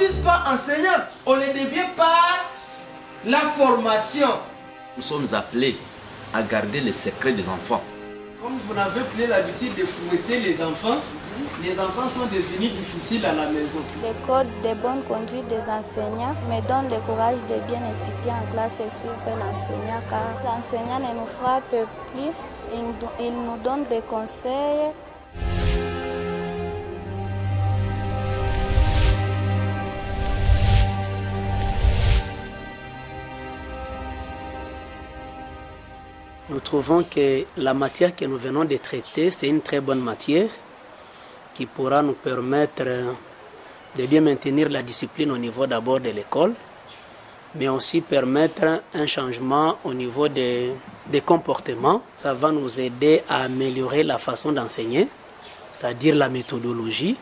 vise pas enseignant, on le devient par la formation. Nous sommes appelés à garder les secrets des enfants. Comme vous n'avez plus l'habitude de fouetter les enfants sont devenus difficiles à la maison. Le code de bonne conduite des enseignants me donne le courage de bien étudier en classe et suivre l'enseignant, car l'enseignant ne nous frappe plus, il nous donne des conseils. Nous trouvons que la matière que nous venons de traiter, c'est une très bonne matière qui pourra nous permettre de bien maintenir la discipline au niveau d'abord de l'école, mais aussi permettre un changement au niveau des comportements. Ça va nous aider à améliorer la façon d'enseigner, c'est-à-dire la méthodologie,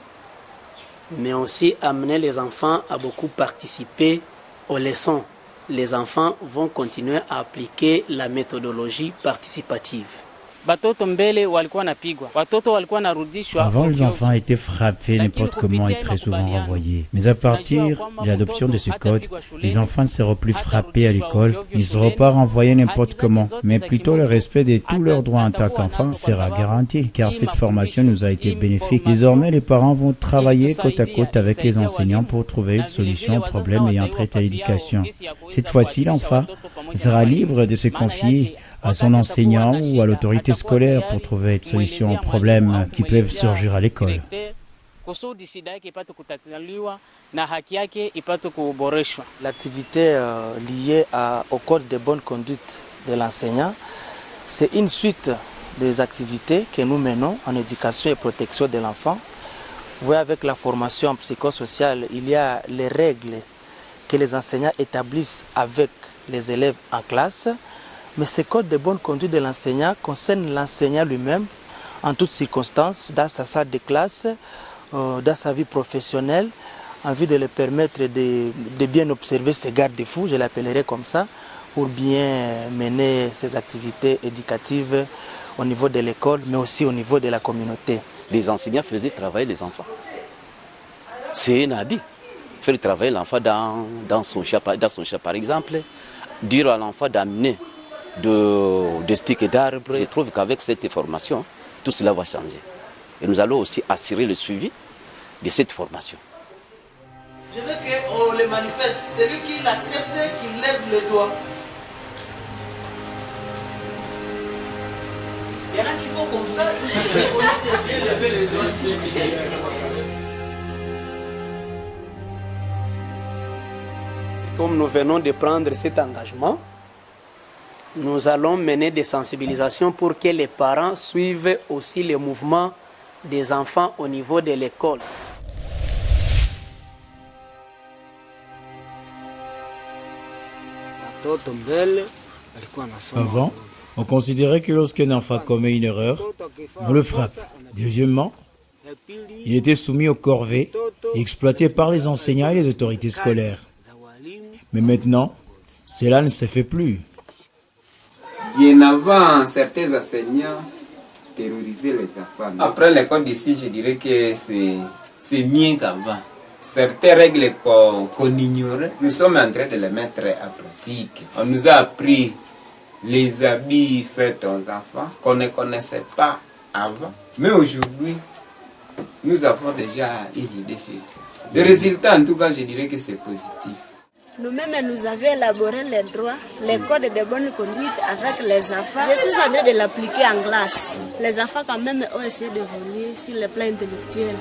mais aussi amener les enfants à beaucoup participer aux leçons. Les enfants vont continuer à appliquer la méthodologie participative. Avant, les enfants étaient frappés n'importe comment et très souvent renvoyés. Mais à partir de l'adoption de ce code, les enfants ne seront plus frappés à l'école, ils ne seront pas renvoyés n'importe comment, mais plutôt le respect de tous leurs droits en tant qu'enfants sera garanti, car cette formation nous a été bénéfique. Désormais, les parents vont travailler côte à côte avec les enseignants pour trouver une solution aux problèmes ayant trait à l'éducation. Cette fois-ci, l'enfant sera libre de se confier à son enseignant ou à l'autorité scolaire pour trouver une solution aux problèmes qui peuvent surgir à l'école. L'activité liée au code de bonne conduite de l'enseignant, c'est une suite des activités que nous menons en éducation et protection de l'enfant. Vous voyez, avec la formation psychosociale, il y a les règles que les enseignants établissent avec les élèves en classe. Mais ce code de bonne conduite de l'enseignant concerne l'enseignant lui-même en toutes circonstances, dans sa salle de classe, dans sa vie professionnelle, en vue de le permettre de bien observer ses garde-fous, je l'appellerai comme ça, pour bien mener ses activités éducatives au niveau de l'école, mais aussi au niveau de la communauté. Les enseignants faisaient travailler les enfants. C'est un dit. Faire travailler l'enfant dans son chat par exemple, dire à l'enfant d'amener de sticks et d'arbres. Je trouve qu'avec cette formation, tout cela va changer. Et nous allons aussi assurer le suivi de cette formation. Je veux qu'on le manifeste. Celui qui l'accepte, qu'il lève le doigt. Il y en a qui font comme ça, au lieu de dire lever le doigt. Comme nous venons de prendre cet engagement, nous allons mener des sensibilisations pour que les parents suivent aussi les mouvements des enfants au niveau de l'école. Avant, on considérait que lorsqu'un enfant commet une erreur, on le frappe. Deuxièmement, il était soumis aux corvées et exploité par les enseignants et les autorités scolaires. Mais maintenant, cela ne se fait plus. Bien avant, certains enseignants terrorisaient les enfants. Après l'école d'ici, je dirais que c'est mieux qu'avant. Certaines règles qu'on ignorait, nous sommes en train de les mettre en pratique. On nous a appris les habits faits aux enfants qu'on ne connaissait pas avant. Mais aujourd'hui, nous avons déjà une idée sur ça. Le résultat, en tout cas, je dirais que c'est positif. Nous-mêmes, nous avions élaboré les droits, les codes de bonne conduite avec les enfants. Je suis en train de l'appliquer en classe. Les enfants, quand même, ont essayé d'évoluer sur le plan intellectuel.